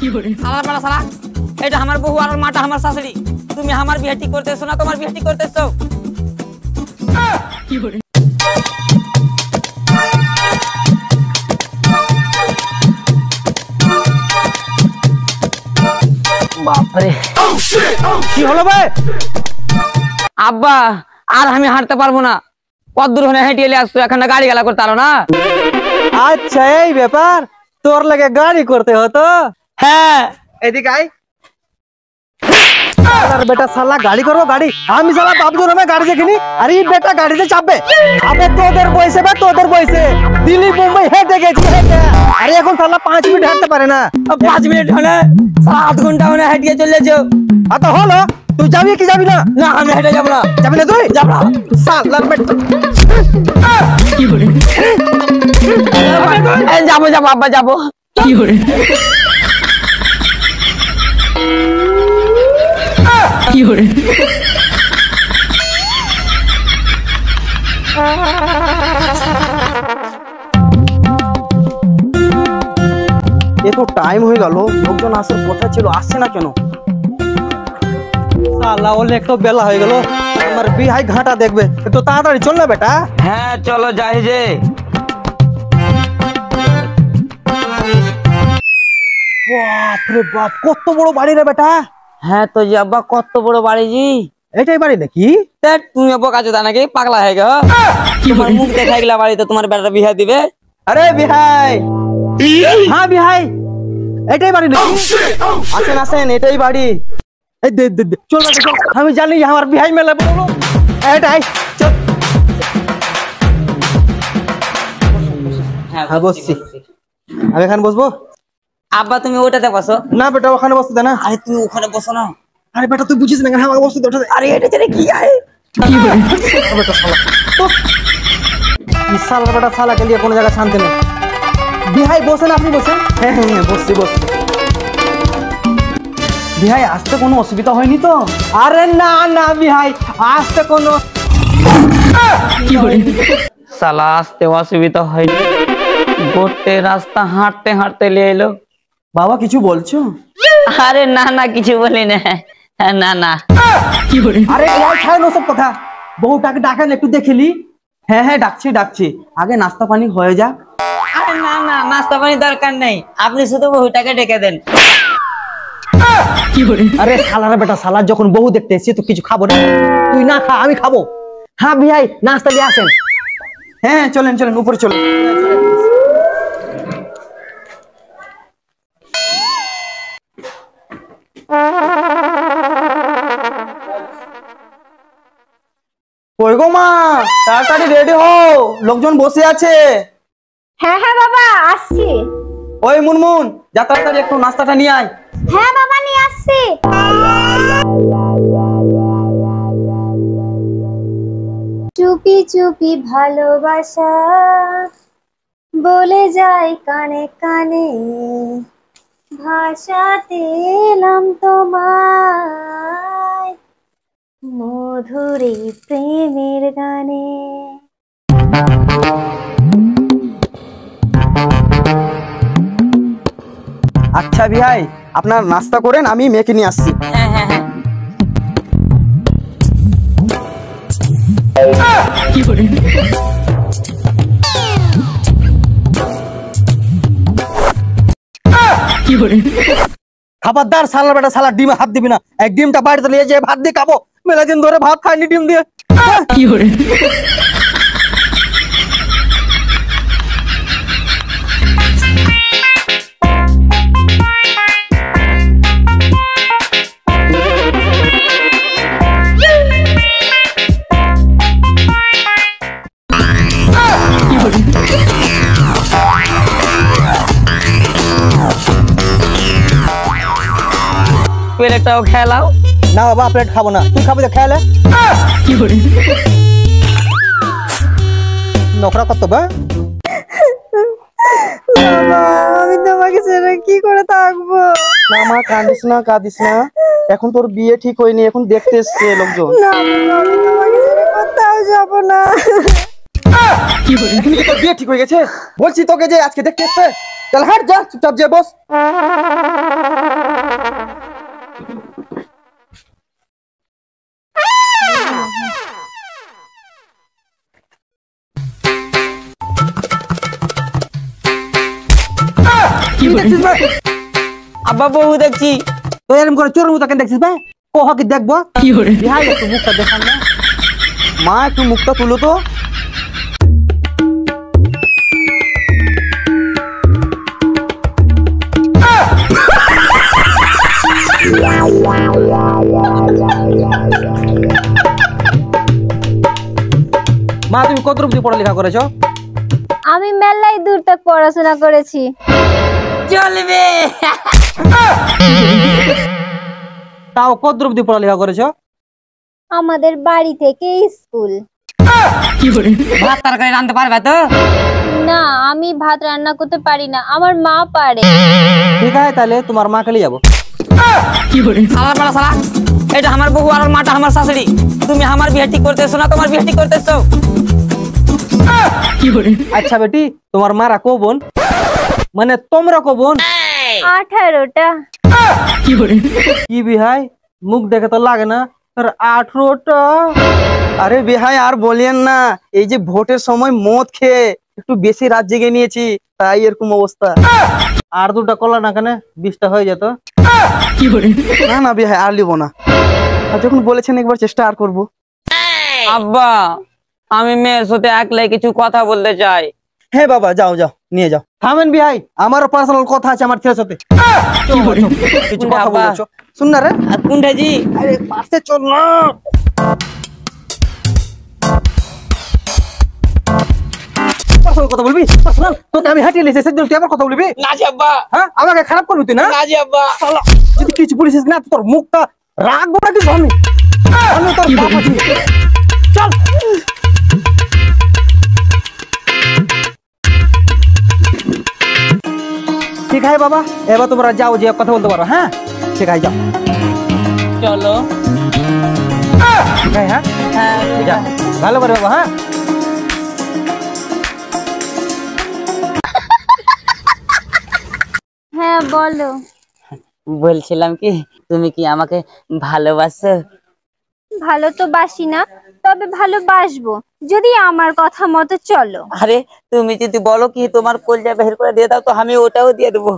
সালা পালা সালা, এটা আমার বহু আর মাটা আমার শাশুড়ি। তুমি আমার বিয়ে ঠিক করতেছো না তোমার বিয়ে ঠিক করতেছো? বাপরে কি হলো ভাই? আব্বা আর আমি হাঁটতে পারবো না, কত দূর হলে হেঁটে এলে আসছো, এখন গাড়ি গালা করতে পারো না? আচ্ছা এই ব্যাপার, তোর লাগে গাড়ি করতে হতো। হ্যাঁ এদিকে আয়। বেটা সালা গাড়ি করবো গাড়ি, আমি সালা বাপজোর আমি গাড়ি দেখিনি। আরে বেটা গাড়িতে চাপবে? আবে তোদের বয়সে বা তোদের বয়সে দিল্লি মুম্বাই হেঁটে গেছি হেঁটে। আরে এখন সালা 5 মিনিট হাঁটতে পারে না। 5 মিনিট হলে 7 ঘন্টা হলে হেঁটে চলেছো। তো হলো, তুই যাবি কি যাবি না? না আমি হেঁটে যাবো না। যাবি না তুই? যাবো না। সালা বেটা যাবো যাবো আব্বা যাবো। কি করে কি করে এত টাইম হয়ে গেল, লোকজন আসার কথা ছিল, আসছে না কেন? সালা ওলে একটু বেলা হয়ে গেল, আমার বিহাই ঘাটা দেখবে, একটু তাড়াতাড়ি চল না বেটা। হ্যাঁ চলো যাই যে। বাপরে বাপ, কত বড় বাড়ি রে বেটা। হ্যাঁ তো জি আব্বা, কত বড় বাড়ি জি। এটাই বাড়ি নাকি? তুমি বোকা চোদা নাকি, পাগলা হয়ে গেল? তোমার মুখ দেখাই গেলা বাড়িতে তোমার বেটা বিয়ে দিবে। আরে বিহাই, হ্যাঁ বিহাই, এটাই বাড়ি নাকি? আসেন আসেন, এটাই বাড়ি। এই দে দে চল বেটা চল, আমি জানি আমার বিহাই মেলা বলো। এটাই চল। হ্যাঁ বসছি, আমি এখানে বসবো। আব্বা তুমি ওটাতে বসো। না বেটা ওখানে বসতে দে না। আরে তুমি ওখানে বসো না। আরে বেটা তুই বুঝিস না, আমাকে বসতে দে ওটাতে। আরে এটা ছেড়ে কি আয় বেটা শালা তো বিশাল বেটা, শালাকে নিয়ে কোনো জায়গায় শান্তি নেই। বিহাই বসেন, আপনি বসেন। হ্যাঁ হ্যাঁ হ্যাঁ বসছি বসছি। বিহাই আসতে কোনো অসুবিধা হয়নি তো? আরে না না বিহাই, আসতে কোনো সালা আসতে অসুবিধা হয়নি, গোটে রাস্তা হাঁটতে হাঁটতে নিয়ে এলো। বাবা কিছু বলছো? আরে না না কিছু বলি না, না না। আরে ছাড়েন ওসব কথা, বউটাকে ডাকেন একটু দেখিলি। হ্যাঁ হ্যাঁ ডাকছি ডাকছি, আগে নাস্তা পানি হয়ে যাক। আরে না না নাস্তা পানি দরকার নেই, আপনি শুধু বহুটাকে ডেকে দেন। আরে শালার বেটা, শালার যখন বহু দেখতে এসেছি তো কিছু খাবো না, তুই না খা আমি খাবো। হ্যাঁ বিহাই নাস্তা দিয়ে আসেন। হ্যাঁ চলেন চলেন উপরে চলেন। কই গো মা, তাড়াতাড়ি রেডি হও, লোকজন বসে আছে। হ্যাঁ হ্যাঁ বাবা আসছি। ওই মুনমুন যা তাড়াতাড়ি একটু নাস্তাটা নিয়ে আয়। হ্যাঁ বাবা নিয়ে আসছি। চুপি চুপি ভালোবাসা বলে যায় কানে কানে, ভাষাতে এলাম তোমায় মধুরে প্রেমের গানে। আচ্ছা বিহাই আপনার নাস্তা করেন, আমি মেয়েকে নিয়ে আসছি। হ্যাঁ হ্যাঁ হ্যাঁ। খাবারদার শালা বেটা, শালা ডিমে হাত দিবি না। এক ডিমটা বাড়িতে নিয়ে যেয়ে ভাত দিয়ে খাবো, মেলা দিন ধরে ভাত খাইনি ডিম দিয়ে। প্লেটটাও খেলাও। না বাবা প্লেট খাবো না, তুই খাবি তো খেলে। নকরা কত বা? বাবা আমি তোমাকে ছেড়ে কি করে থাকবো? না মা কাঁদিস না কাঁদিস না, এখন তোর বিয়ে ঠিক হয়নি, এখন দেখতে এসছে লোকজন। না আমি তোমাকে ছেড়ে কোথাও যাব না। তোর বিয়ে ঠিক হয়ে গেছে বলছি তোকে, যে আজকে দেখতে এসছে। চল হাট যা, চুপচাপ যে বস। দেখছিস ভাই? আব্বা বহু দেখছি। তো এরকম করে চোরের মতো কেন দেখছিস ভাই? কহ কি দেখবো? বিহাই একটু মুখটা দেখান না। মা একটু মুখটা তুলো তো। মা তুমি কত অবধি পড়ালেখা করেছো? আমি মেলাই দূর তক পড়াশোনা করেছি। চলবে। তাও কত অবধি পড়ালেখা করেছো? আমাদের বাড়ি থেকে স্কুল। ভাত তরকারি রাঁধতে পারবে তো? না, আমি ভাত রান্না করতে পারি না, আমার মা পারে। ঠিক আছে তাহলে তোমার মা কালি যাবো। শালা বড়া শালা, এটা আমার বউ আর ওর মাটা আমার শাশুড়ি। তুমি আমার বিয়ে ঠিক করতেছো না তোমার বিয়ে ঠিক করতেছো? আচ্ছা বেটি, তোমার মারা কো বোন? মানে তোমরা কো বোন? 18টা। কি বিহাই, মুখ দেখে তো লাগে না। 18টা? আরে বিহাই আর বলিয়েন না, এই যে ভোটের সময় মদ খেয়ে একটু বেশি রাত জেগে নিয়েছি, তাই এরকম অবস্থা। আর দুটা কলা না কেন 20টা হয়ে যেত। না না বিহাই আর লিব না, আর যখন বলেছেন একবার চেষ্টা আর করব। আব্বা, আমি মেয়ের সাথে একলাই কিছু কথা বলতে চাই। হ্যাঁ বাবা, যাও যাও নিয়ে যাও। থামেন বিহাই, আমারও পার্সোনাল কথা আছে আমার ছেলের সাথে। কিছু কথা বাবা। বলেছো, শুন না রে। আর কুন্ঠাজি আরে পাশে চল না। পার্সোনাল কথা বলবি? পার্সোনাল তোকে আমি হাঁটিয়ে লিখেছি, সেদিন তুই আবার কথা বলবি? না জি আব্বা, হ্যাঁ, আমাকে খারাপ করবি তুই না? না জি আব্বা। শালা, যদি কিছু বলিস না তোর মুখটা রাখবো না কিন্তু আমি তোর বাপ আছি। চল। ঠিক আছে বাবা, এবার তোমরা যাও, যে কথা বলতে পারো। হ্যাঁ ঠিক আছে, যাও। চলো। ঠিক আছে, হ্যাঁ হ্যাঁ যা, ভালো করে বাবা। হ্যাঁ হ্যাঁ বলো। বলছিলাম কি, তুমি কি আমাকে ভালোবাসো? ভালো তো বাসি না, তবে ভালোবাসবো যদি আমার কথা মতো চলো। আরে তুমি যদি বলো কি তোমার কলজা বের করে দিয়ে দাও, তো আমি ওটাও দিয়ে দেবো।